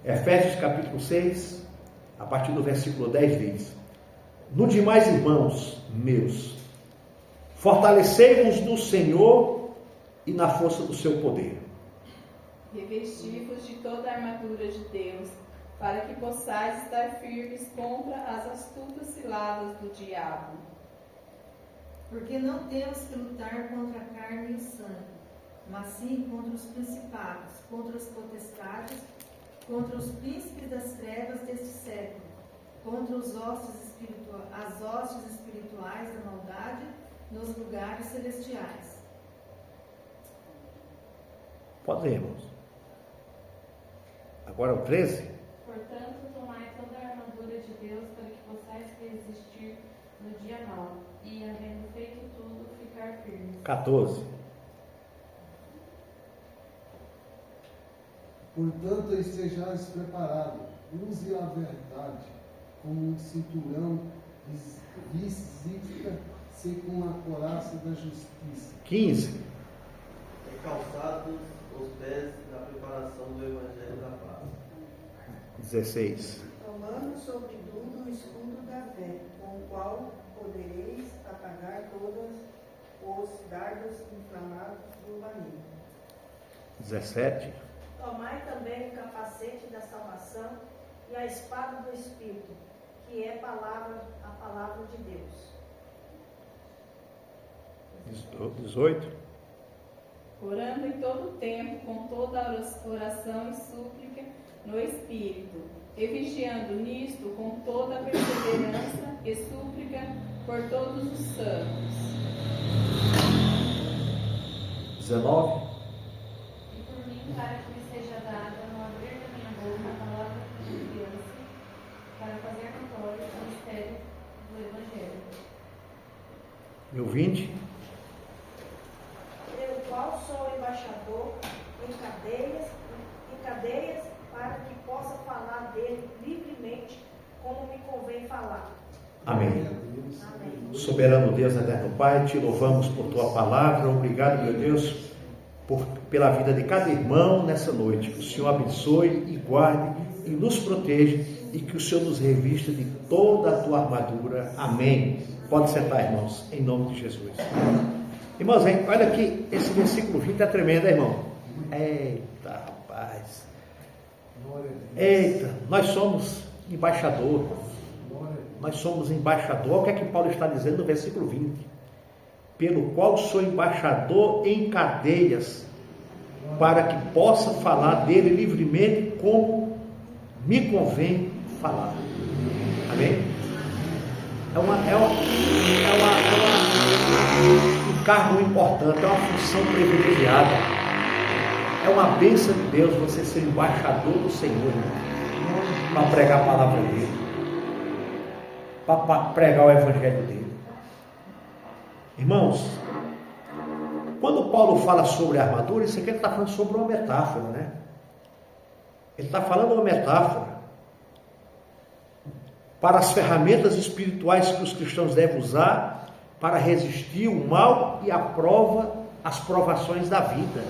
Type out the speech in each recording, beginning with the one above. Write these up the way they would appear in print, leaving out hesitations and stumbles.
Efésios capítulo 6, a partir do versículo 10 diz: No demais, irmãos meus, fortalecei-vos no Senhor e na força do seu poder. Revesti-vos de toda a armadura de Deus, para que possais estar firmes contra as astutas ciladas do diabo. Porque não temos que lutar contra a carne e o sangue, mas sim contra os principados, contra as potestades, contra os príncipes das trevas deste século, contra as hostes espirituais da maldade nos lugares celestiais. Podemos. Agora o 13. Portanto, tomai toda a armadura de Deus para que possais resistir no dia mau, e, havendo feito tudo, ficar firmes. 14. Portanto, estejais preparados, use a verdade como um cinturão, visita-se com a couraça da justiça. 15. E calçados os pés na preparação do Evangelho da paz. 16. Tomando sobretudo o escudo da fé, com o qual podereis apagar todos os dardos inflamados do maligno. 17. Tomai também o capacete da salvação e a espada do Espírito, que é a palavra de Deus. 18. Orando em todo o tempo, com toda a oração e súplica no Espírito, e vigiando nisto com toda a perseverança e súplica por todos os santos. 19. E por mim, para que me seja dada no abrir da minha boca a palavra de Deus, para fazer notório o mistério do Evangelho. E o 20. Pelo qual sou embaixador em cadeias, para que possa falar dele livremente, como me convém falar. Amém. Amém. Soberano Deus, eterno Pai, te louvamos por tua palavra. Obrigado, meu Deus, pela vida de cada irmão nessa noite. Que o Senhor abençoe e guarde e nos proteja, e que o Senhor nos revista de toda a tua armadura. Amém. Pode sentar, irmãos, em nome de Jesus. Irmãos, olha aqui, esse versículo 20 é tremendo, irmão. Eita, rapaz. Eita, nós somos embaixador. Nós somos embaixador. Olha o que é que Paulo está dizendo no versículo 20. Pelo qual sou embaixador em cadeias, para que possa falar dele livremente como me convém falar. Amém? Um cargo importante, é uma função privilegiada. É uma bênção de Deus você ser embaixador do Senhor, para pregar a palavra dele, para pregar o evangelho dele. Irmãos, quando Paulo fala sobre a armadura, isso aqui ele está falando sobre uma metáfora, né? Ele está falando uma metáfora para as ferramentas espirituais que os cristãos devem usar para resistir o mal e as provações da vida.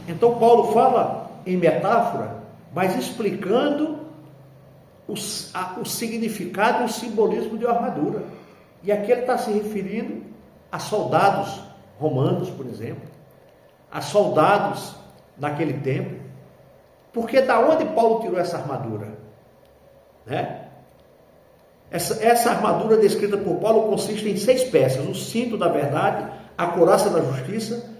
Então Paulo fala em metáfora, mas explicando o significado e o simbolismo de uma armadura. E aqui ele está se referindo a soldados romanos, por exemplo, a soldados naquele tempo. Porque da onde Paulo tirou essa armadura? Né? Essa armadura descrita por Paulo consiste em 6 peças: o cinto da verdade, a couraça da justiça,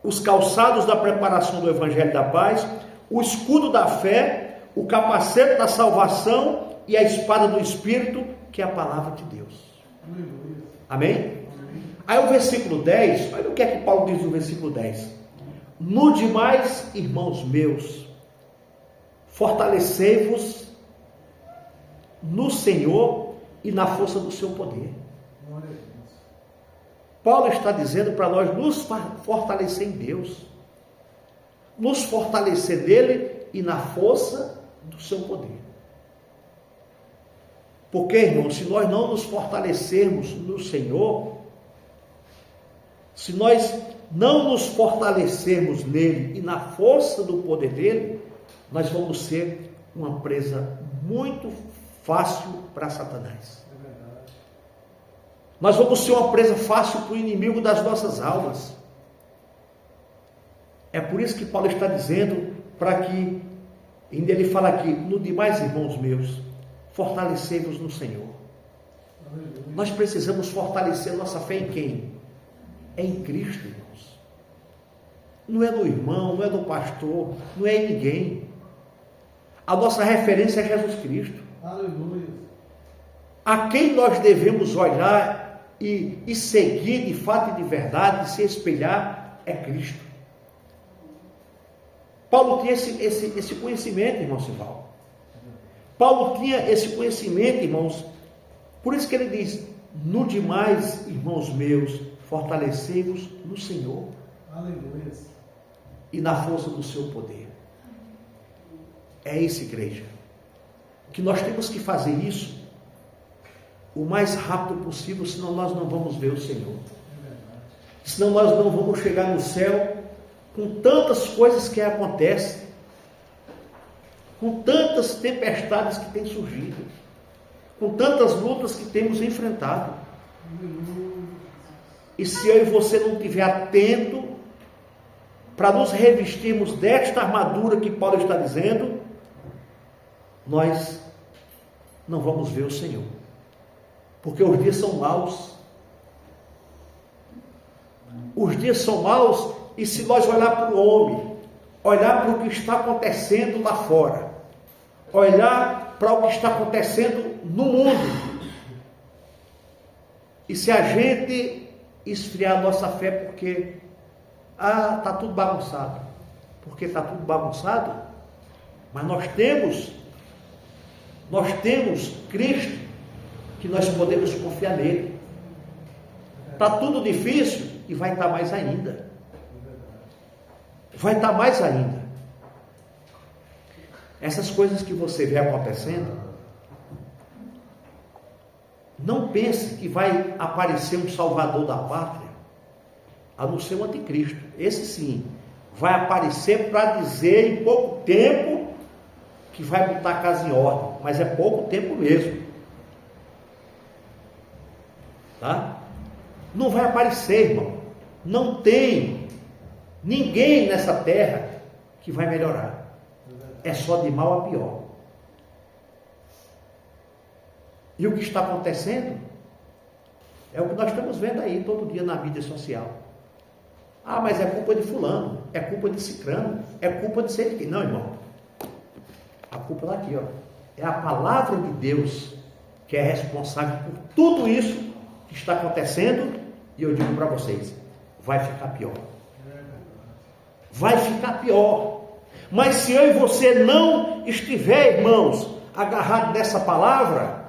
os calçados da preparação do evangelho da paz, o escudo da fé, o capacete da salvação e a espada do Espírito, que é a palavra de Deus. Amém? Aí o versículo 10, olha o que é que Paulo diz no versículo 10. No demais, irmãos meus, fortalecei-vos no Senhor e na força do seu poder. Paulo está dizendo para nós nos fortalecer em Deus, nos fortalecer nele e na força do seu poder. Porque, irmãos, se nós não nos fortalecermos no Senhor, se nós não nos fortalecermos nele e na força do poder dele, nós vamos ser uma presa muito fácil para Satanás. Nós vamos ser uma presa fácil para o inimigo das nossas almas. É por isso que Paulo está dizendo, para que, ainda ele fala aqui, no demais, irmãos meus, fortalecei-vos no Senhor. Nós precisamos fortalecer nossa fé em quem? É em Cristo, irmãos. Não é no irmão, não é no pastor, não é em ninguém. A nossa referência é Jesus Cristo. Aleluia. A quem nós devemos olhar e seguir de fato e de verdade, se espelhar, é Cristo. Paulo tinha esse conhecimento, irmão Sival. Paulo tinha esse conhecimento, irmãos. Por isso que ele diz, no demais, irmãos meus, fortalecei-vos no Senhor. Aleluia. E na força do seu poder. É isso, igreja. Que nós temos que fazer isso o mais rápido possível, senão nós não vamos ver o Senhor. Senão nós não vamos chegar no céu com tantas coisas que acontecem, com tantas tempestades que têm surgido, com tantas lutas que temos enfrentado. E se eu e você não estiver atento para nos revestirmos desta armadura que Paulo está dizendo, nós não vamos ver o Senhor. Porque os dias são maus. Os dias são maus, e se nós olhar para o homem, olhar para o que está acontecendo lá fora, olhar para o que está acontecendo no mundo, e se a gente esfriar a nossa fé porque está tudo bagunçado, porque está tudo bagunçado, mas nós temos Cristo, que nós podemos confiar nele. Está tudo difícil e vai estar mais ainda. Vai estar mais ainda. Essas coisas que você vê acontecendo, não pense que vai aparecer um salvador da pátria, a não ser o anticristo. Esse sim, vai aparecer para dizer em pouco tempo que vai botar a casa em ordem, mas é pouco tempo mesmo. Tá? Não vai aparecer, irmão. Não tem ninguém nessa terra que vai melhorar. É só de mal a pior. E o que está acontecendo é o que nós estamos vendo aí todo dia na mídia social. Ah, mas é culpa de fulano, é culpa de cicrano, é culpa de sei de quem. Não, irmão. A culpa está aqui, ó. É a palavra de Deus que é responsável por tudo isso que está acontecendo, e eu digo para vocês, vai ficar pior. Vai ficar pior. Mas se eu e você não estiver, irmãos, agarrado nessa palavra,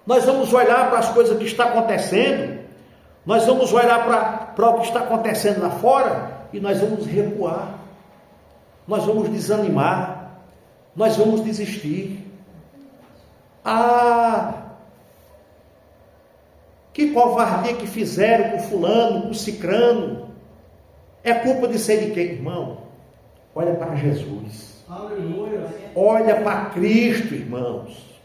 nós vamos olhar para as coisas que estão acontecendo, nós vamos olhar para o que está acontecendo lá fora, e nós vamos recuar, nós vamos desanimar, nós vamos desistir. Que covardia que fizeram com fulano, com cicrano. É culpa de ser de quem, irmão? Olha para Jesus. Aleluia. Olha para Cristo, irmãos.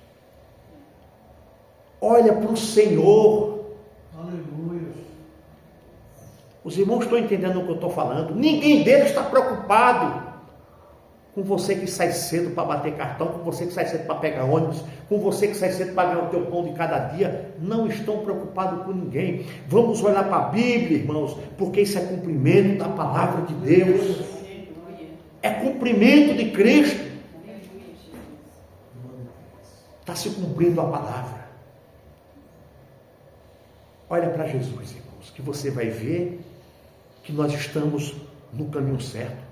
Olha para o Senhor. Aleluia. Os irmãos estão entendendo o que eu estou falando? Ninguém deles está preocupado com você que sai cedo para bater cartão, com você que sai cedo para pegar ônibus, com você que sai cedo para ganhar o teu pão de cada dia. Não estão preocupados com ninguém. Vamos olhar para a Bíblia, irmãos, porque isso é cumprimento da palavra de Deus. É cumprimento de Cristo. Está se cumprindo a palavra. Olha para Jesus, irmãos, que você vai ver que nós estamos no caminho certo.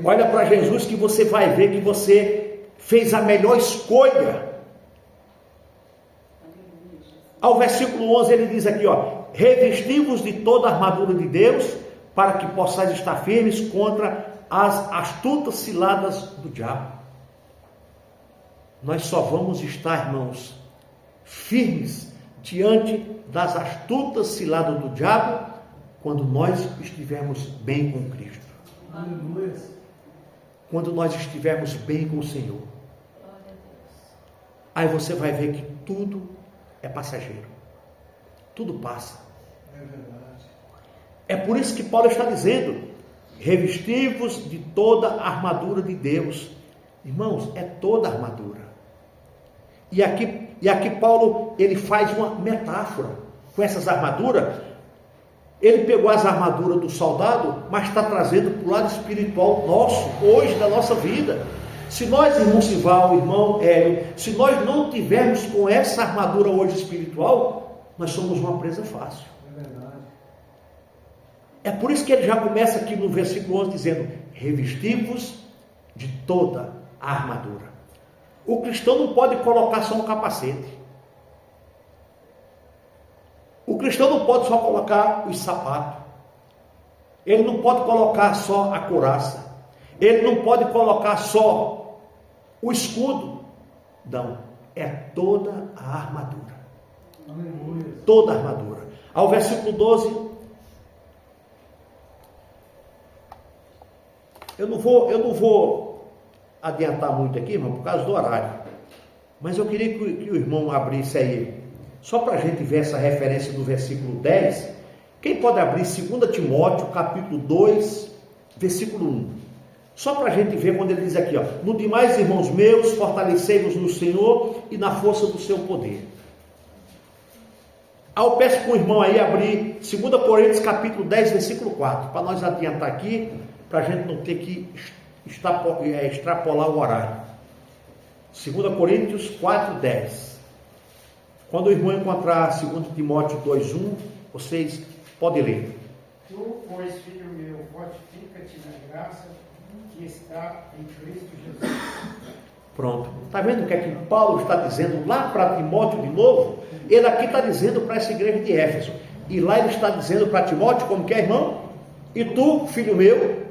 Olha para Jesus que você vai ver que você fez a melhor escolha. Ao versículo 11 ele diz aqui, ó: revesti-vos de toda a armadura de Deus, para que possais estar firmes contra as astutas ciladas do diabo. Nós só vamos estar, irmãos, firmes diante das astutas ciladas do diabo quando nós estivermos bem com Cristo. Aleluia. quando nós estivermos bem com o Senhor. Aí você vai ver que tudo é passageiro. Tudo passa. É verdade. É por isso que Paulo está dizendo: revestivos de toda a armadura de Deus. Irmãos, é toda a armadura. E aqui Paulo, ele faz uma metáfora com essas armaduras. Ele pegou as armaduras do soldado, mas está trazendo para o lado espiritual nosso, hoje, da nossa vida. Se nós, irmão Sival, irmão Hélio, se nós não tivermos com essa armadura hoje espiritual, nós somos uma presa fácil. É verdade. É por isso que ele já começa aqui no versículo 11 dizendo: revestivos de toda a armadura. O cristão não pode colocar só um capacete. O cristão não pode só colocar os sapatos. Ele não pode colocar só a couraça. Ele não pode colocar só o escudo. Não, é toda a armadura. Aleluia. Toda a armadura. Ao versículo 12, eu não vou adiantar muito aqui, irmão, por causa do horário. Mas eu queria que o irmão abrisse aí, só para a gente ver essa referência do versículo 10. Quem pode abrir 2 Timóteo, capítulo 2, versículo 1. Só para a gente ver quando ele diz aqui, ó: no demais, irmãos meus, fortalecei-vos no Senhor e na força do seu poder. Eu peço para o irmão aí abrir 2 Coríntios, capítulo 10, versículo 4, para nós adiantar aqui, para a gente não ter que extrapolar o horário. 2 Coríntios 4, 10. Quando o irmão encontrar 2 Timóteo 2:1, vocês podem ler. Tu, pois, filho meu, fortifica-te na graça que está em Cristo Jesus. Pronto. Está vendo o que é que Paulo está dizendo lá para Timóteo de novo? Ele aqui está dizendo para essa igreja de Éfeso. E lá ele está dizendo para Timóteo, como que é, irmão? E tu, filho meu,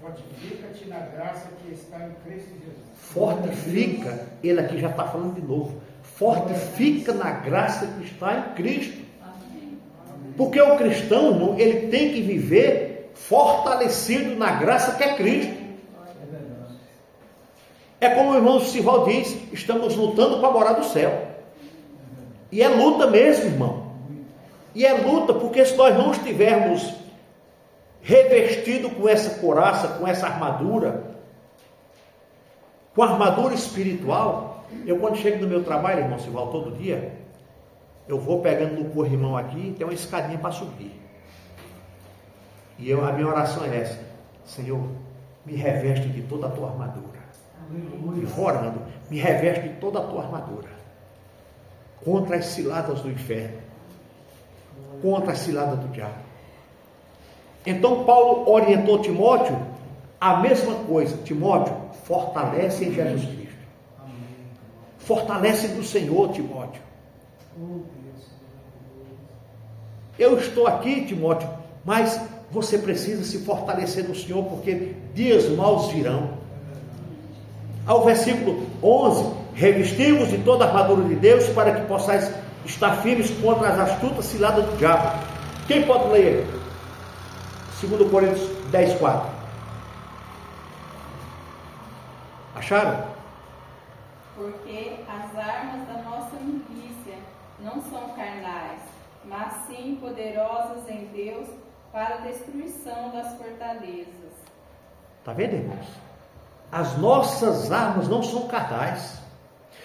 fortifica-te na graça que está em Cristo Jesus. Fortifica. Ele aqui já está falando de novo. Fortifica na graça que está em Cristo. Porque o cristão, irmão, ele tem que viver fortalecido na graça que é Cristo. É como o irmão Sival diz: estamos lutando para morar do céu. E é luta mesmo, irmão. E é luta, porque se nós não estivermos revestidos com essa couraça, com essa armadura, com a armadura espiritual. Eu, quando chego no meu trabalho, irmão Sival, todo dia, eu vou pegando no corrimão aqui, tem uma escadinha para subir. E a minha oração é essa: Senhor, me reveste de toda a tua armadura. E orando, me reveste de toda a tua armadura contra as ciladas do inferno, contra as ciladas do diabo. Então Paulo orientou Timóteo a mesma coisa: Timóteo, fortalece em Jesus Cristo. Fortalece no Senhor, Timóteo. Eu estou aqui, Timóteo, mas você precisa se fortalecer no Senhor, porque dias maus virão. Ao versículo 11: revestivos de toda a armadura de Deus, para que possais estar firmes contra as astutas ciladas do diabo. Quem pode ler 2 Coríntios 10, 4? Acharam? Porque as armas da nossa milícia não são carnais, mas sim poderosas em Deus para a destruição das fortalezas. Está vendo, irmãos? As nossas armas não são carnais.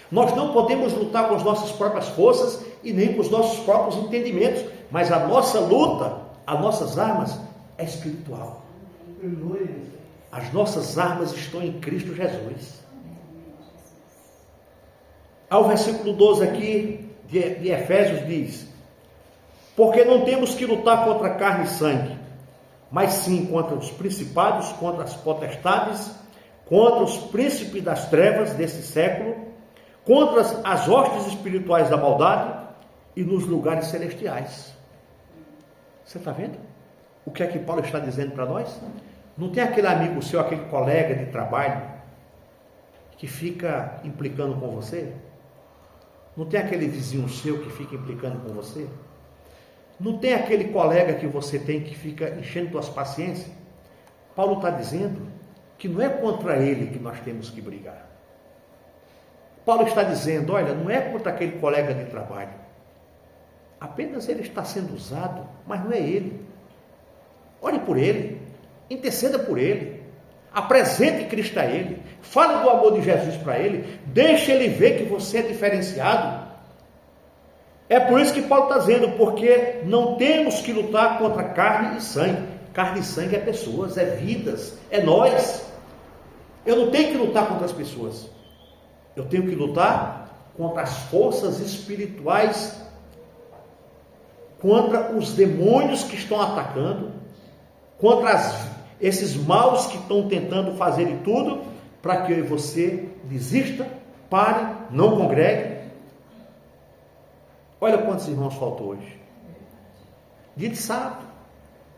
Nós não podemos lutar com as nossas próprias forças e nem com os nossos próprios entendimentos, mas a nossa luta, as nossas armas é espiritual. As nossas armas estão em Cristo Jesus. Ao versículo 12 aqui de Efésios diz: porque não temos que lutar contra carne e sangue, mas sim contra os principados, contra as potestades, contra os príncipes das trevas desse século, contra as hostes espirituais da maldade e nos lugares celestiais. Você está vendo o que é que Paulo está dizendo para nós? Não tem aquele amigo seu, aquele colega de trabalho que fica implicando com você? Não tem aquele vizinho seu que fica implicando com você? Não tem aquele colega que você tem que fica enchendo suas paciências? Paulo está dizendo que não é contra ele que nós temos que brigar. Paulo está dizendo, olha, não é contra aquele colega de trabalho. Apenas ele está sendo usado, mas não é ele. Ore por ele, interceda por ele, apresente Cristo a ele, fale do amor de Jesus para ele, deixe ele ver que você é diferenciado. É por isso que Paulo está dizendo, porque não temos que lutar contra carne e sangue. Carne e sangue é pessoas, é vidas, é nós. Eu não tenho que lutar contra as pessoas. Eu tenho que lutar contra as forças espirituais, contra os demônios que estão atacando, contra esses maus que estão tentando fazer de tudo para que eu e você desista, pare, não congregue. Olha quantos irmãos faltou hoje. Dia de sábado.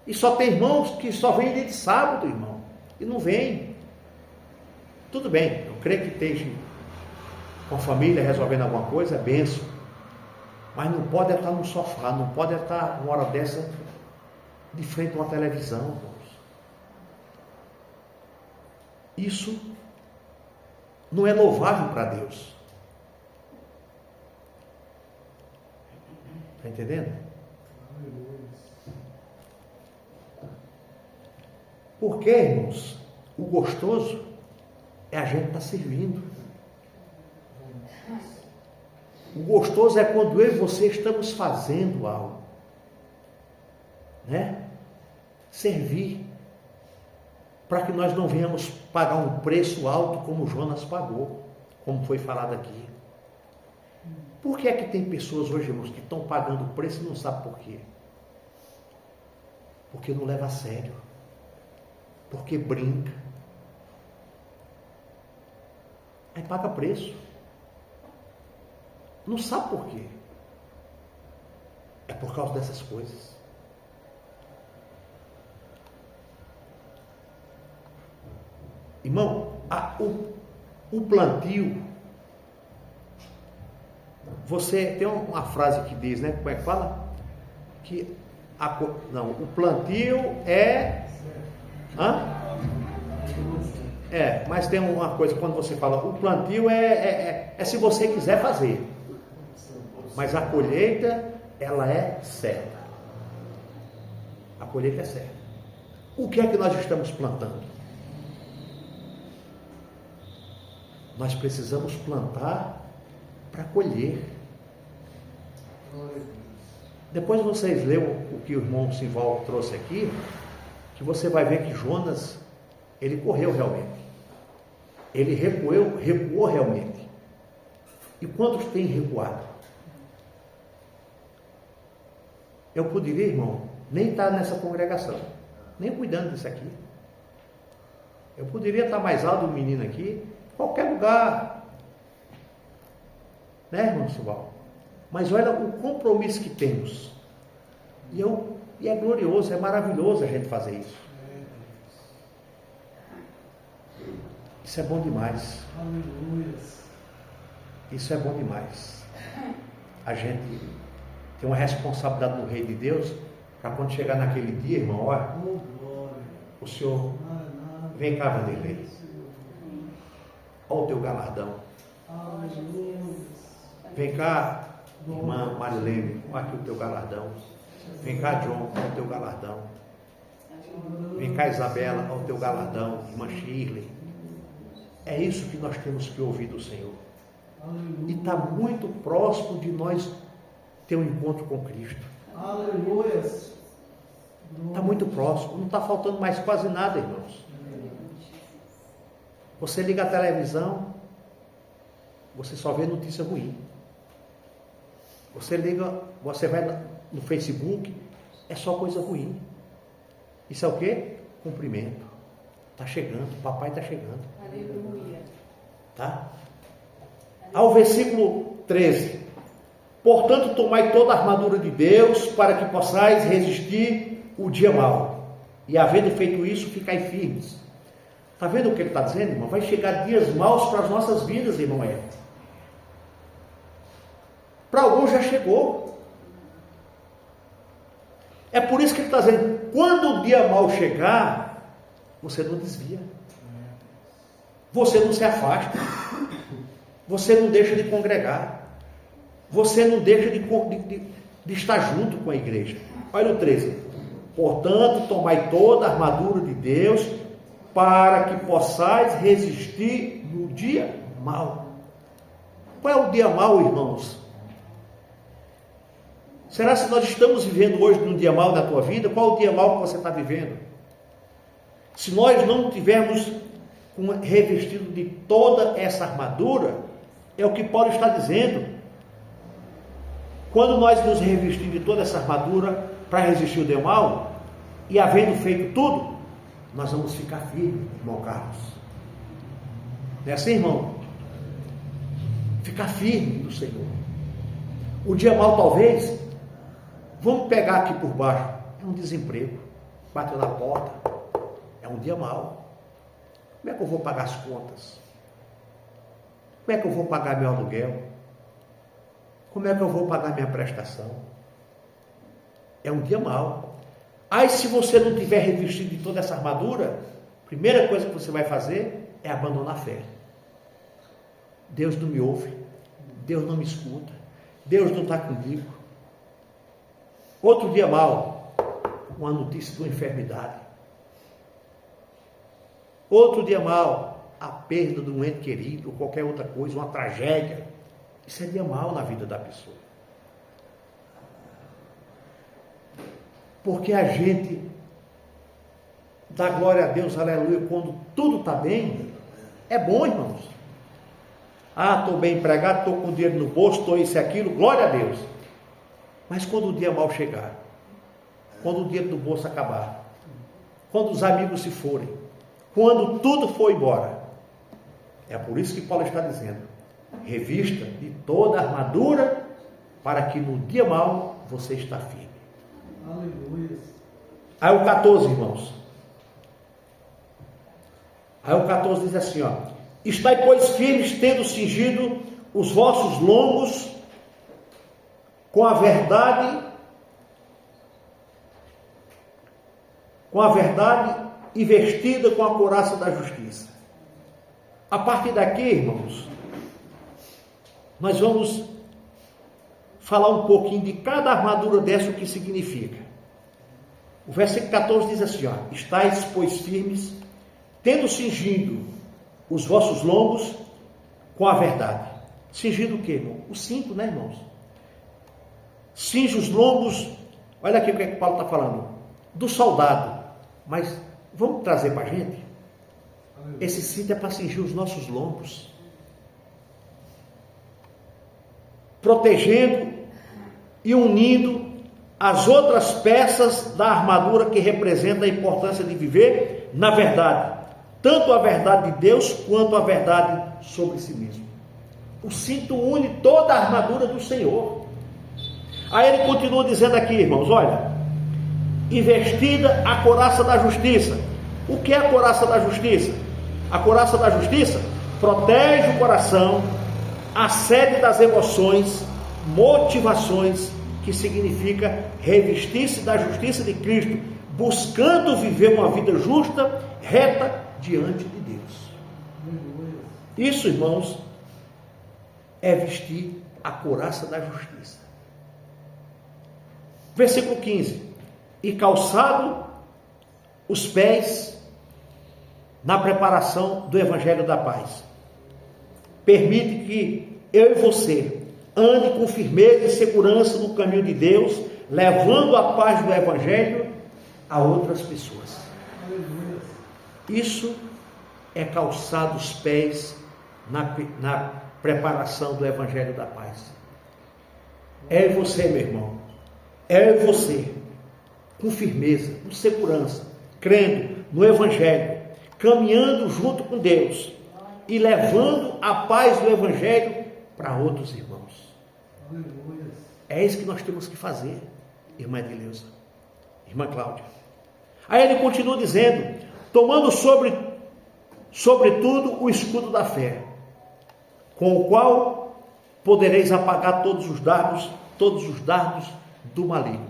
E só tem irmãos que só vêm dia de sábado, irmão. E não vêm. Tudo bem, eu creio que esteja com a família resolvendo alguma coisa, é benção. Mas não pode estar no sofá, não pode estar uma hora dessa de frente a uma televisão, irmãos. Isso não é louvável para Deus. Está entendendo? Porque, irmãos, o gostoso é a gente estar servindo. O gostoso é quando eu e você estamos fazendo algo, né? Servir, para que nós não venhamos pagar um preço alto como Jonas pagou, como foi falado aqui. Por que é que tem pessoas hoje, irmãos, que estão pagando o preço e não sabem por quê? Porque não leva a sério, porque brinca, aí paga preço. Não sabe por quê. É por causa dessas coisas. Irmão, o plantio, você tem uma frase que diz, né? Como é que fala? Que o plantio é... mas tem uma coisa, quando você fala, o plantio é se você quiser fazer. Mas a colheita, ela é certa. A colheita é certa. O que é que nós estamos plantando? Nós precisamos plantar para colher. Depois vocês leiam o que o irmão Simval trouxe aqui, que você vai ver que Jonas, ele correu realmente. Ele recuou realmente. E quantos têm recuado? Eu poderia, irmão, nem estar nessa congregação, nem cuidando disso aqui. Eu poderia estar mais alto do menino aqui, qualquer lugar, né, irmão Simval? Mas olha o compromisso que temos. E é glorioso, é maravilhoso a gente fazer isso. Isso é bom demais. Isso é bom demais. A gente tem uma responsabilidade no reino de Deus, para quando chegar naquele dia, irmão, olha, o Senhor, vem cá, Vanderlei. Olha o teu galardão. Vem cá, irmã Marilene, olha aqui o teu galardão. Vem cá, John, olha o teu galardão. Vem cá, Isabela, olha o teu galardão. Irmã Shirley. É isso que nós temos que ouvir do Senhor. E está muito próximo de nós ter um encontro com Cristo. Aleluia. Está muito próximo, não está faltando mais quase nada, irmãos. Você liga a televisão, você só vê notícia ruim. Você vai no Facebook, é só coisa ruim. Isso é o quê? Cumprimento. Está chegando, o papai está chegando. Aleluia. Tá? Ao versículo 13. Portanto, tomai toda a armadura de Deus, para que possais resistir o dia mau. E havendo feito isso, ficai firmes. Está vendo o que ele está dizendo, irmão? Vai chegar dias maus para as nossas vidas, irmão. Para alguns já chegou. É por isso que ele está dizendo, quando o dia mau chegar, você não desvia. você não se afasta, você não deixa de congregar, você não deixa de estar junto com a igreja. Olha o 13. Portanto, tomai toda a armadura de Deus, para que possais resistir no dia mau. Qual é o dia mau, irmãos? Será que nós estamos vivendo hoje num dia mau na tua vida? Qual é o dia mau que você está vivendo? Se nós não tivermos revestido de toda essa armadura, é o que Paulo está dizendo. Quando nós nos revestimos de toda essa armadura para resistir o dia mau, e havendo feito tudo, nós vamos ficar firmes, irmão Carlos. Não é assim, irmão? Ficar firme no Senhor. O dia mau, talvez, vamos pegar aqui por baixo, é um desemprego, bateu na porta, é um dia mau. Como é que eu vou pagar as contas? Como é que eu vou pagar meu aluguel? Como é que eu vou pagar minha prestação? É um dia mau. Aí, se você não tiver revestido de toda essa armadura, a primeira coisa que você vai fazer é abandonar a fé. Deus não me ouve, Deus não me escuta, Deus não está comigo. Outro dia mau, uma notícia de uma enfermidade. Outro dia mau, a perda de um ente querido, ou qualquer outra coisa, uma tragédia. Isso é dia mau na vida da pessoa. Porque a gente dá glória a Deus, aleluia, quando tudo está bem. É bom, irmãos. Ah, estou bem empregado, estou com dinheiro no bolso, estou isso e aquilo, glória a Deus. Mas quando o dia mau chegar, quando o dinheiro do bolso acabar, quando os amigos se forem, quando tudo for embora, é por isso que Paulo está dizendo: revista de toda a armadura, para que no dia mau você está firme. Aleluia. Aí o 14, irmãos. Aí o 14 diz assim, ó: estai, pois, firmes, tendo cingido os vossos lombos com a verdade e vestida com a couraça da justiça. A partir daqui, irmãos, nós vamos falar um pouquinho de cada armadura dessa, o que significa. O versículo 14 diz assim, ó: estais, pois, firmes, tendo cingido os vossos lombos com a verdade. Cingido o quê, irmão? O cinto, né, irmãos? Cinge os lombos. Olha aqui o que é que Paulo está falando. Do soldado. Mas vamos trazer para a gente? Esse cinto é para cingir os nossos lombos, protegendo e unindo as outras peças da armadura que representa a importância de viver na verdade, tanto a verdade de Deus quanto a verdade sobre si mesmo. O cinto une toda a armadura do Senhor. Aí ele continua dizendo aqui, irmãos, olha: investida a couraça da justiça. O que é a couraça da justiça? A couraça da justiça protege o coração, a sede das emoções, motivações, que significa revestir-se da justiça de Cristo, buscando viver uma vida justa, reta, diante de Deus. Isso, irmãos, é vestir a couraça da justiça. Versículo 15: e calçado os pés na preparação do Evangelho da Paz. Permite que eu e você ande com firmeza e segurança no caminho de Deus, levando a paz do Evangelho a outras pessoas. Isso é calçar os pés na preparação do Evangelho da Paz. É você, meu irmão, é você, com firmeza, com segurança, crendo no Evangelho, caminhando junto com Deus e levando a paz do Evangelho para outros irmãos. É isso que nós temos que fazer, irmã Edileuza, irmã Cláudia. Aí ele continua dizendo: tomando sobretudo o escudo da fé, com o qual podereis apagar todos os dardos do maligno.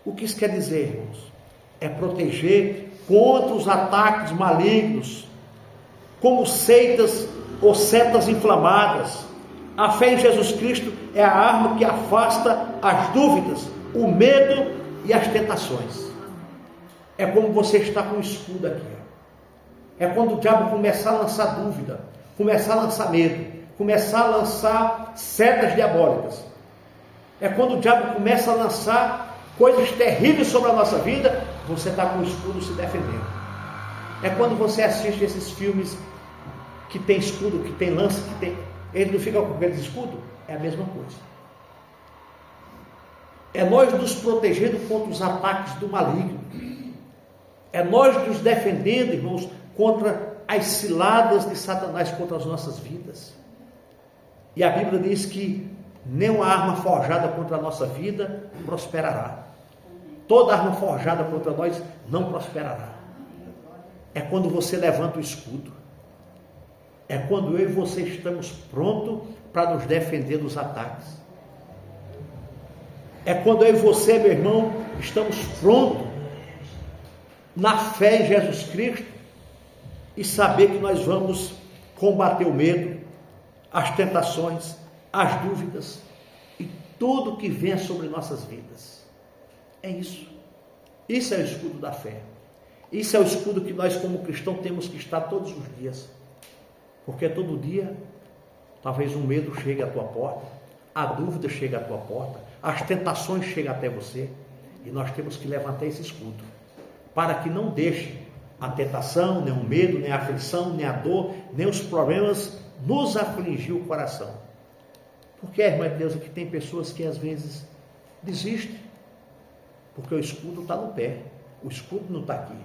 O que isso quer dizer, irmãos? É proteger contra os ataques malignos, como seitas ou setas inflamadas. A fé em Jesus Cristo é a arma que afasta as dúvidas, o medo e as tentações. É como você está com o escudo aqui. É quando o diabo começar a lançar dúvida, começar a lançar medo, começar a lançar setas diabólicas. É quando o diabo começa a lançar coisas terríveis sobre a nossa vida, você está com o escudo se defendendo. É quando você assiste esses filmes que tem escudo, que tem lança, que tem... ele não fica com aqueles escudos? É a mesma coisa. É nós nos protegendo contra os ataques do maligno. É nós nos defendendo, irmãos, contra as ciladas de Satanás contra as nossas vidas. E a Bíblia diz que nenhuma arma forjada contra a nossa vida prosperará. Toda arma forjada contra nós não prosperará. É quando você levanta o escudo. É quando eu e você estamos prontos para nos defender dos ataques. É quando eu e você, meu irmão, estamos prontos na fé em Jesus Cristo e saber que nós vamos combater o medo, as tentações, as dúvidas e tudo que vem sobre nossas vidas. É isso. Isso é o escudo da fé. Isso é o escudo que nós como cristãos temos que estar todos os dias. Porque todo dia, talvez um medo chegue à tua porta, a dúvida chegue à tua porta, as tentações cheguem até você, e nós temos que levantar esse escudo, para que não deixe a tentação, nem o medo, nem a aflição, nem a dor, nem os problemas nos afligir o coração. Porque, irmã de Deus, aqui tem pessoas que às vezes desistem, porque o escudo está no pé, o escudo não está aqui.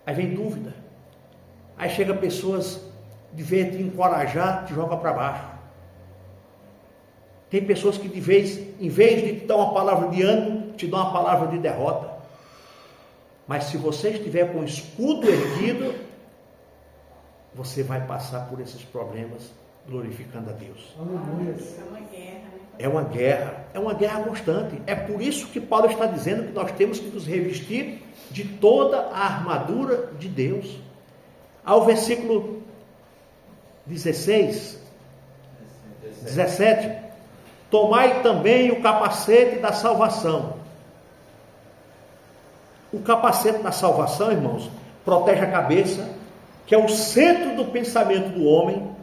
Aí vem dúvida. Aí chega pessoas, de vez de te encorajar, te joga para baixo. Tem pessoas que em vez de te dar uma palavra de ânimo, te dão uma palavra de derrota. Mas se você estiver com o escudo erguido, você vai passar por esses problemas glorificando a Deus. É uma guerra constante. É por isso que Paulo está dizendo que nós temos que nos revestir de toda a armadura de Deus. Ao versículo 17, tomai também o capacete da salvação. O capacete da salvação, irmãos, protege a cabeça, que é o centro do pensamento do homem,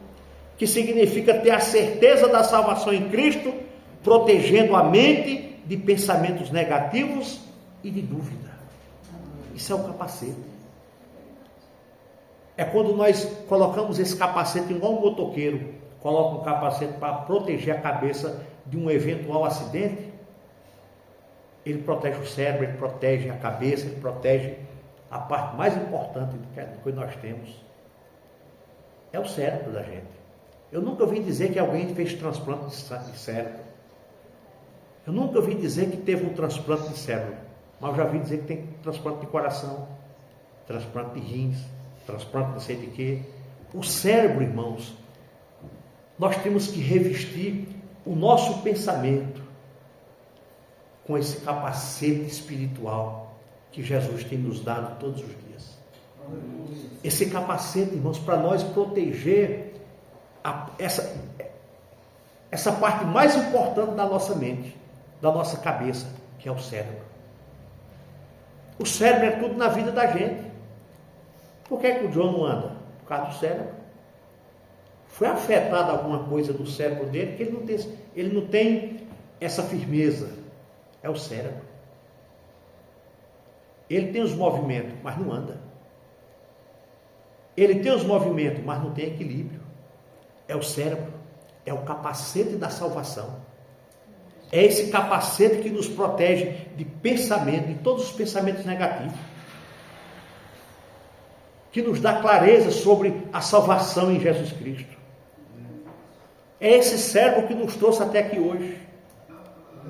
que significa ter a certeza da salvação em Cristo, protegendo a mente de pensamentos negativos e de dúvida. Isso é o capacete. É quando nós colocamos esse capacete igual um motoqueiro, coloca um capacete para proteger a cabeça de um eventual acidente. Ele protege o cérebro, ele protege a cabeça, ele protege a parte mais importante do que nós temos. É o cérebro da gente. Eu nunca ouvi dizer que alguém fez transplante de cérebro. Eu nunca ouvi dizer que teve um transplante de cérebro. Mas eu já ouvi dizer que tem transplante de coração, transplante de rins, transplante não sei de quê. O cérebro, irmãos, nós temos que revestir o nosso pensamento com esse capacete espiritual que Jesus tem nos dado todos os dias. Esse capacete, irmãos, para nós proteger essa parte mais importante da nossa mente, da nossa cabeça, que é o cérebro. O cérebro é tudo na vida da gente. Por que o John não anda? Por causa do cérebro. Foi afetada alguma coisa do cérebro dele que ele não tem essa firmeza. É o cérebro. Ele tem os movimentos, mas não anda. Ele tem os movimentos, mas não tem equilíbrio. É o cérebro. É o capacete da salvação. É esse capacete que nos protege de pensamento, de todos os pensamentos negativos. Que nos dá clareza sobre a salvação em Jesus Cristo. É esse cérebro que nos trouxe até aqui hoje.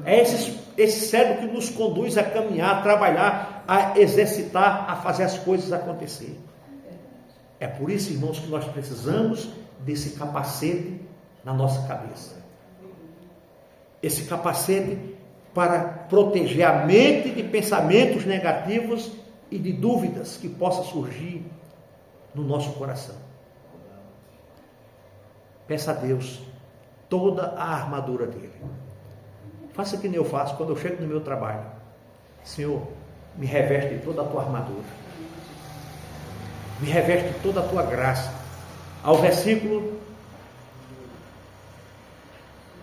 É esse cérebro que nos conduz a caminhar, a trabalhar, a exercitar, a fazer as coisas acontecer. É por isso, irmãos, que nós precisamos desse capacete na nossa cabeça. Esse capacete para proteger a mente de pensamentos negativos e de dúvidas que possam surgir no nosso coração. Peça a Deus toda a armadura dele. Faça que nem eu faço quando eu chego no meu trabalho. Senhor, me reveste de toda a tua armadura. Me reveste de toda a tua graça. Ao versículo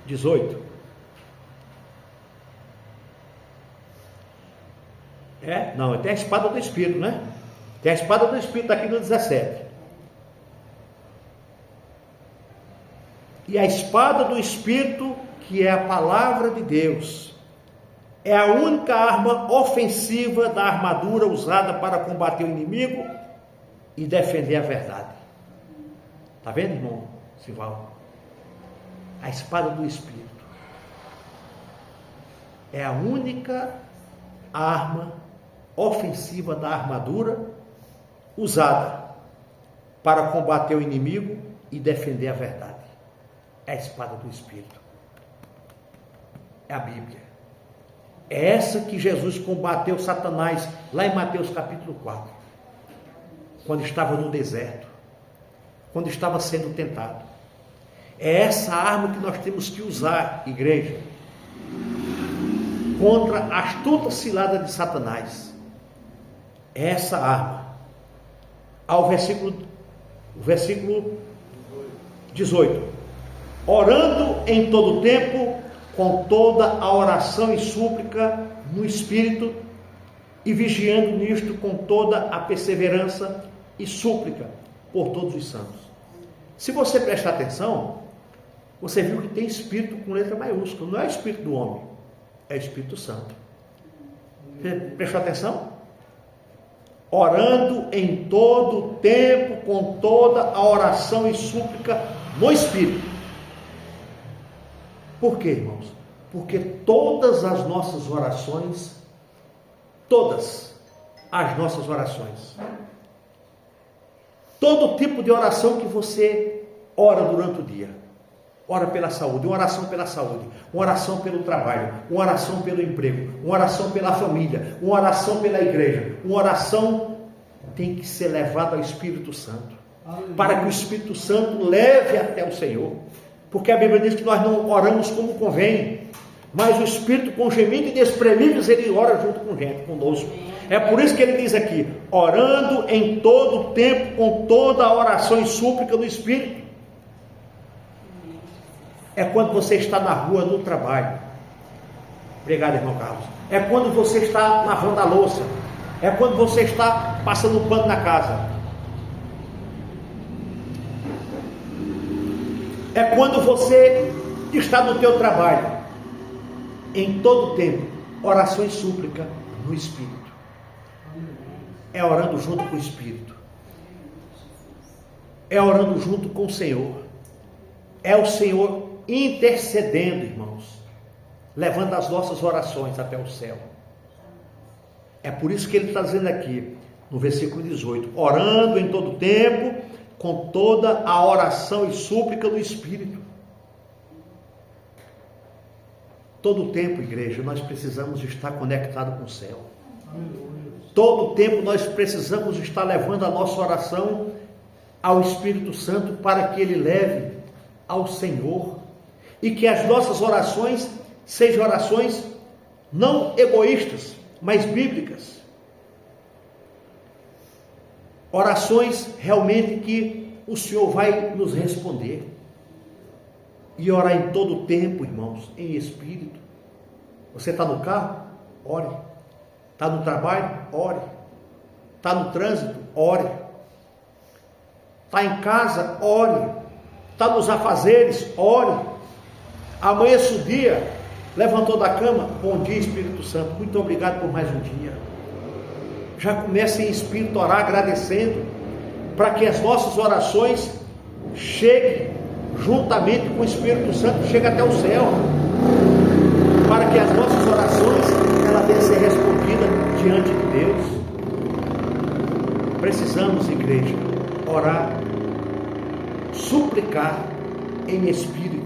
18. Não, tem a espada do Espírito, né? Tem a espada do Espírito aqui no 17. E a espada do Espírito, que é a palavra de Deus, é a única arma ofensiva da armadura usada para combater o inimigo e defender a verdade. Está vendo, irmão Sivaldo? A espada do Espírito é a única arma ofensiva da armadura usada para combater o inimigo e defender a verdade. É a espada do Espírito. É a Bíblia. É essa que Jesus combateu Satanás lá em Mateus capítulo 4, quando estava no deserto, quando estava sendo tentado. É essa arma que nós temos que usar, igreja, contra a astuta cilada de Satanás. É essa arma. Ao versículo 18. Orando em todo tempo, com toda a oração e súplica no Espírito, e vigiando nisto com toda a perseverança e súplica por todos os santos. Se você prestar atenção, você viu que tem Espírito com letra maiúscula. Não é o Espírito do homem, é o Espírito Santo. Você prestou atenção? Orando em todo tempo, com toda a oração e súplica no Espírito. Por quê, irmãos? Porque todas as nossas orações, todo tipo de oração que você ora durante o dia, ora pela saúde, uma oração pela saúde, uma oração pelo trabalho, uma oração pelo emprego, uma oração pela família, uma oração pela igreja, uma oração tem que ser levada ao Espírito Santo, para que o Espírito Santo leve até o Senhor, porque a Bíblia diz que nós não oramos como convém, mas o Espírito com gemidos inexprimíveis, ele ora junto conosco. É por isso que ele diz aqui, orando em todo tempo, com toda a oração e súplica do Espírito. É quando você está na rua, no trabalho. Obrigado, irmão Carlos. É quando você está lavando a louça. É quando você está passando pano na casa. É quando você está no teu trabalho. Em todo tempo, oração e súplica no Espírito. É orando junto com o Espírito. É orando junto com o Senhor. É o Senhor intercedendo, irmãos, levando as nossas orações até o céu. É por isso que ele está dizendo aqui, no versículo 18, orando em todo tempo, com toda a oração e súplica do Espírito. Todo o tempo, igreja, nós precisamos estar conectados com o céu. Todo o tempo nós precisamos estar levando a nossa oração ao Espírito Santo para que ele leve ao Senhor. E que as nossas orações sejam orações não egoístas, mas bíblicas. Orações realmente que o Senhor vai nos responder. E orar em todo o tempo, irmãos, em espírito. Você está no carro? Ore. Está no trabalho? Ore. Está no trânsito? Ore. Está em casa? Ore. Está nos afazeres? Ore. Amanheça o dia, levantou da cama? Bom dia, Espírito Santo. Muito obrigado por mais um dia. Já comece em espírito a orar, agradecendo, para que as nossas orações cheguem juntamente com o Espírito Santo, chegue até o céu, para que as nossas orações ela venham a ser respondida diante de Deus. Precisamos, igreja, orar, suplicar em espírito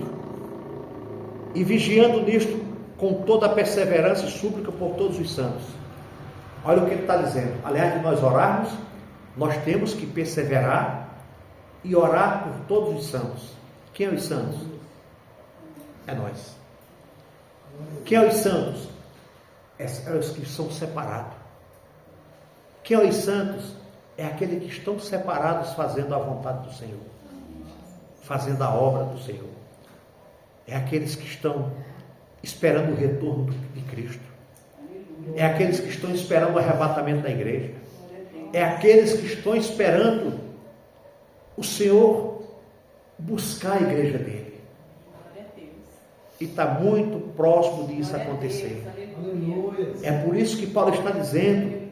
e vigiando nisto com toda a perseverança e súplica por todos os santos. Olha o que ele está dizendo. Aliás, de nós orarmos Nós temos que perseverar e orar por todos os santos. Quem é os santos? É nós. Quem é os santos? É os que são separados. Quem é os santos? É aqueles que estão separados fazendo a vontade do Senhor, fazendo a obra do Senhor. É aqueles que estão esperando o retorno de Cristo. É aqueles que estão esperando o arrebatamento da igreja. É aqueles que estão esperando o Senhor buscar a igreja dele. E está muito próximo disso acontecer. É por isso que Paulo está dizendo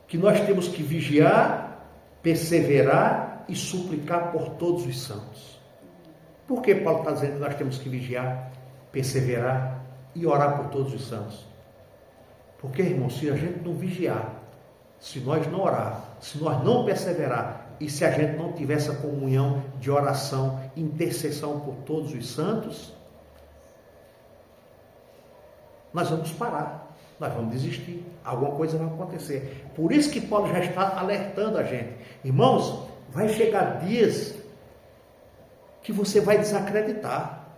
que nós temos que vigiar, perseverar e suplicar por todos os santos. Por que Paulo está dizendo que nós temos que vigiar, perseverar e orar por todos os santos? Porque, irmãos, se a gente não vigiar, se nós não orar, se nós não perseverar e se a gente não tiver essa comunhão de oração, intercessão por todos os santos, nós vamos parar. Nós vamos desistir, alguma coisa vai acontecer. Por isso que Paulo já está alertando a gente. Irmãos, vai chegar dias que você vai desacreditar.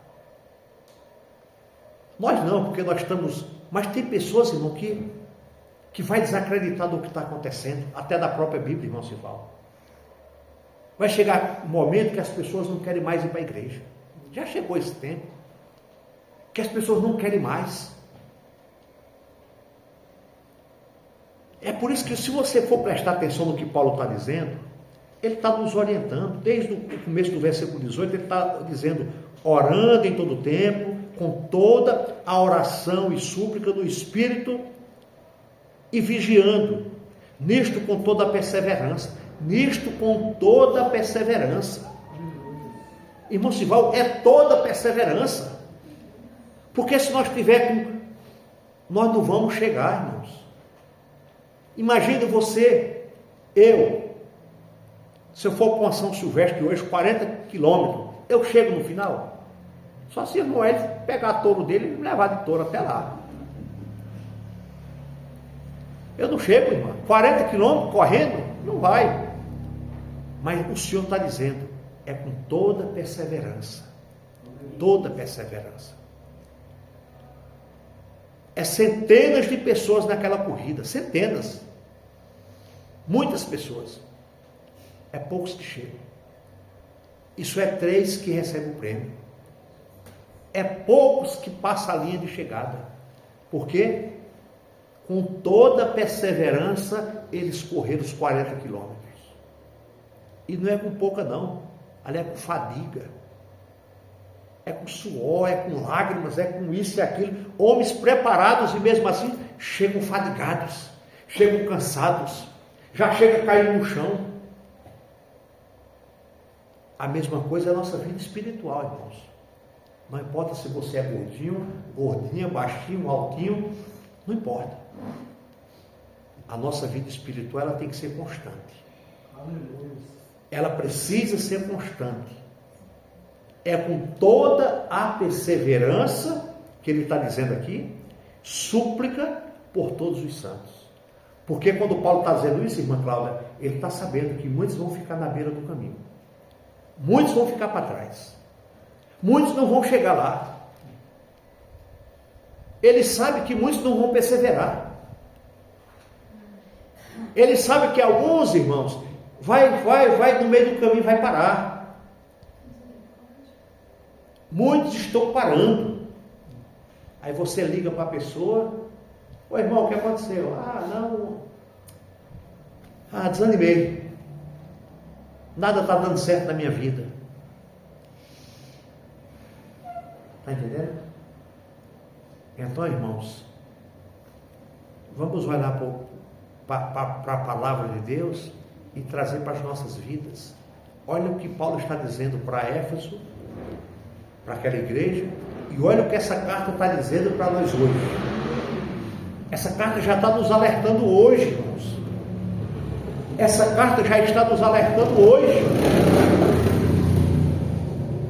Nós não, porque nós estamos... Mas tem pessoas, irmão, que vai desacreditar do que está acontecendo, até da própria Bíblia, irmão Sival. Vai chegar um momento que as pessoas não querem mais ir para a igreja. Já chegou esse tempo. Que as pessoas não querem mais. É por isso que, se você for prestar atenção no que Paulo está dizendo, ele está nos orientando. Desde o começo do versículo 18, ele está dizendo: orando em todo o tempo, com toda a oração e súplica do Espírito, e vigiando, nisto com toda a perseverança. Nisto com toda a perseverança. Irmão Sival, é toda a perseverança. Porque se nós tivermos, nós não vamos chegar, irmãos. Imagine você, se eu for para uma São Silvestre hoje, 40 quilômetros, eu chego no final? Só se o Noel pegar a touro dele e me levar de touro até lá. Eu não chego, irmão. 40 quilômetros correndo, não vai. Mas o Senhor está dizendo, é com toda perseverança. Toda perseverança. É centenas de pessoas naquela corrida, centenas. Muitas pessoas. É poucos que chegam. Isso é 3 que recebem o prêmio. É poucos que passam a linha de chegada. Por quê? Com toda perseverança, eles correram os 40 quilômetros. E não é com pouca não. Ali é com fadiga. É com suor, é com lágrimas, é com isso e aquilo. Homens preparados e mesmo assim chegam fadigados, chegam cansados, já chega caindo no chão. A mesma coisa é a nossa vida espiritual, irmãos. Não importa se você é gordinho, gordinha, baixinho, altinho, não importa. A nossa vida espiritual, ela tem que ser constante. Aleluia. Ela precisa ser constante. É com toda a perseverança, que ele está dizendo aqui, súplica por todos os santos. Porque quando Paulo está dizendo isso, irmã Cláudia, ele está sabendo que muitos vão ficar na beira do caminho. Muitos vão ficar para trás. Muitos não vão chegar lá. Ele sabe que muitos não vão perseverar. Ele sabe que alguns, irmãos, vai no meio do caminho, vai parar. Muitos estão parando. Aí você liga para a pessoa: ô irmão, o que aconteceu? Desanimei. Nada está dando certo na minha vida. Está entendendo? Então, irmãos, vamos olhar para a palavra de Deus e trazer para as nossas vidas. Olha o que Paulo está dizendo para Éfeso, para aquela igreja, e olha o que essa carta está dizendo para nós hoje. Essa carta já está nos alertando hoje, irmãos. Essa carta já está nos alertando hoje.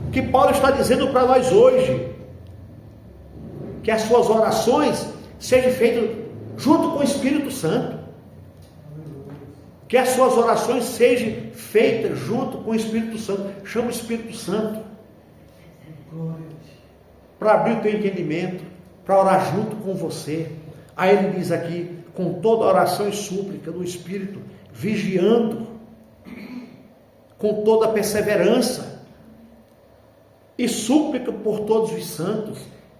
O que Paulo está dizendo para nós hoje? Que as suas orações sejam feitas junto com o Espírito Santo. Que as suas orações sejam feitas junto com o Espírito Santo. Chama o Espírito Santo para abrir o teu entendimento, para orar junto com você. Aí ele diz aqui, com toda oração e súplica no Espírito, vigiando, com toda perseverança e súplica por todos os santos.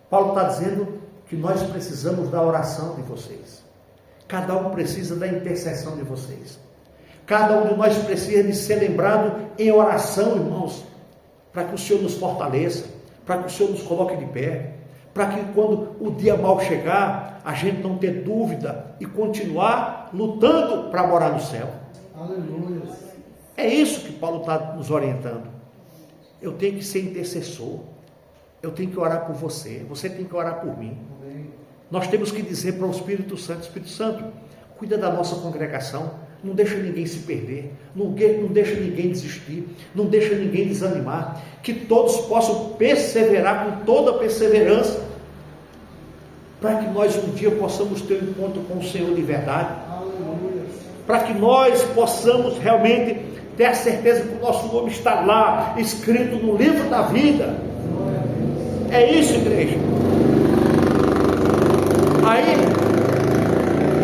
Paulo está dizendo que nós precisamos da oração de vocês. Cada um precisa da intercessão de vocês. Cada um de nós precisa de ser lembrado em oração, irmãos, para que o Senhor nos fortaleça, para que o Senhor nos coloque de pé, para que quando o dia mal chegar, a gente não ter dúvida e continuar lutando para morar no céu. Aleluia. É isso que Paulo está nos orientando. Eu tenho que ser intercessor. Eu tenho que orar por você. Você tem que orar por mim. Amém. Nós temos que dizer para o Espírito Santo, cuida da nossa congregação. Não deixa ninguém se perder. Não deixa ninguém desistir. Não deixa ninguém desanimar. Que todos possam perseverar com toda a perseverança. Para que nós um dia possamos ter um encontro com o Senhor de verdade. Aleluia. Para que nós possamos realmente ter a certeza que o nosso nome está lá, escrito no livro da vida. É isso, igreja. Aí,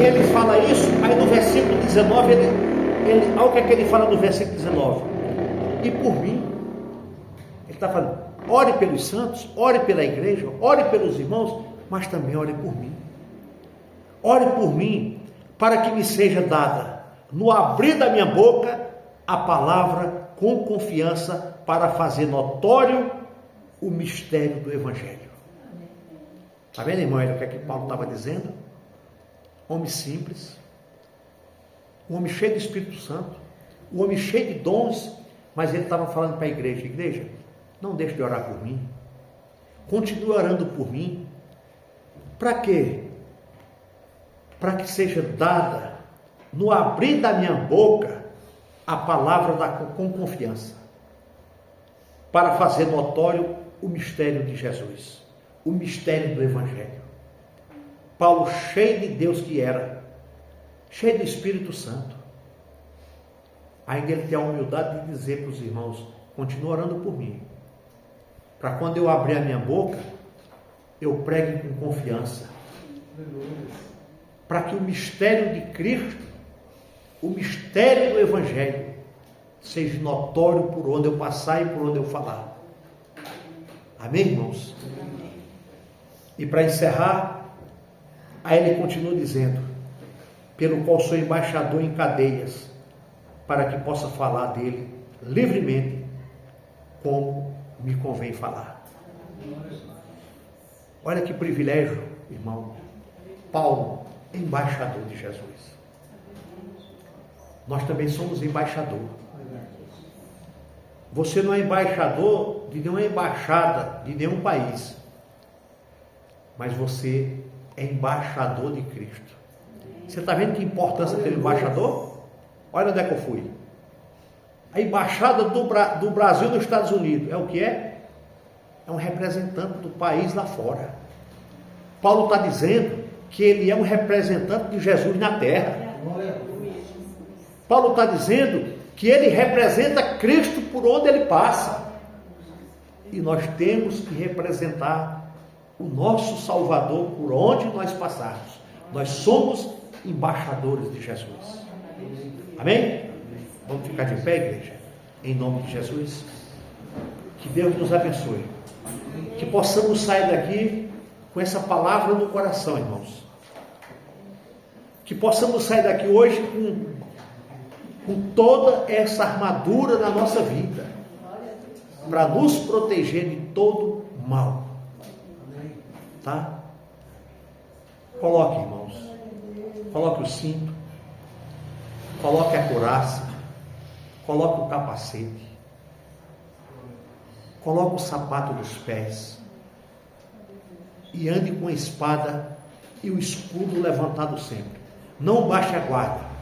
ele fala isso, aí no versículo 19, olha o que é que ele fala no versículo 19. E por mim, ele está falando, ore pelos santos, ore pela igreja, ore pelos irmãos, mas também ore por mim. Ore por mim, para que me seja dada, no abrir da minha boca, a palavra com confiança para fazer notório o mistério do Evangelho. Está vendo, irmão, o que é que Paulo estava dizendo? Homem simples, um homem cheio do Espírito Santo, um homem cheio de dons, mas ele estava falando para a igreja, igreja, não deixe de orar por mim, continue orando por mim. Para quê? Para que seja dada, no abrir da minha boca, a palavra com confiança, para fazer notório o mistério de Jesus, o mistério do Evangelho. Paulo, cheio de Deus que era, cheio do Espírito Santo, ainda ele tem a humildade de dizer para os irmãos, continue orando por mim, para quando eu abrir a minha boca, eu pregue com confiança, para que o mistério de Cristo, o mistério do Evangelho, seja notório por onde eu passar e por onde eu falar. Amém, irmãos? Amém. E para encerrar, aí ele continua dizendo, pelo qual sou embaixador em cadeias, para que possa falar dele livremente, como me convém falar. Olha que privilégio, irmão. Paulo, embaixador de Jesus. Nós também somos embaixador. Você não é embaixador de nenhuma embaixada, de nenhum país. Mas você é embaixador de Cristo. Você está vendo que importância tem o embaixador? Olha onde é que eu fui. A embaixada do Brasil nos Estados Unidos. É o que é? É um representante do país lá fora. Paulo está dizendo que ele é um representante de Jesus na terra. Paulo está dizendo que ele representa Cristo por onde ele passa. E nós temos que representar o nosso Salvador por onde nós passarmos. Nós somos embaixadores de Jesus. Amém? Vamos ficar de pé, igreja? Em nome de Jesus. Que Deus nos abençoe. Que possamos sair daqui com essa palavra no coração, irmãos. Que possamos sair daqui hoje com toda essa armadura na nossa vida, para nos proteger de todo mal. Tá? Coloque, irmãos, coloque o cinto, coloque a couraça, coloque o capacete, coloque o sapato dos pés e ande com a espada e o escudo levantado sempre. Não baixe a guarda,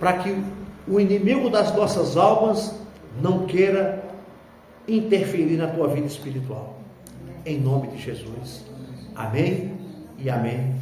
para que o inimigo das nossas almas não queira interferir na tua vida espiritual. Em nome de Jesus. Amém e amém.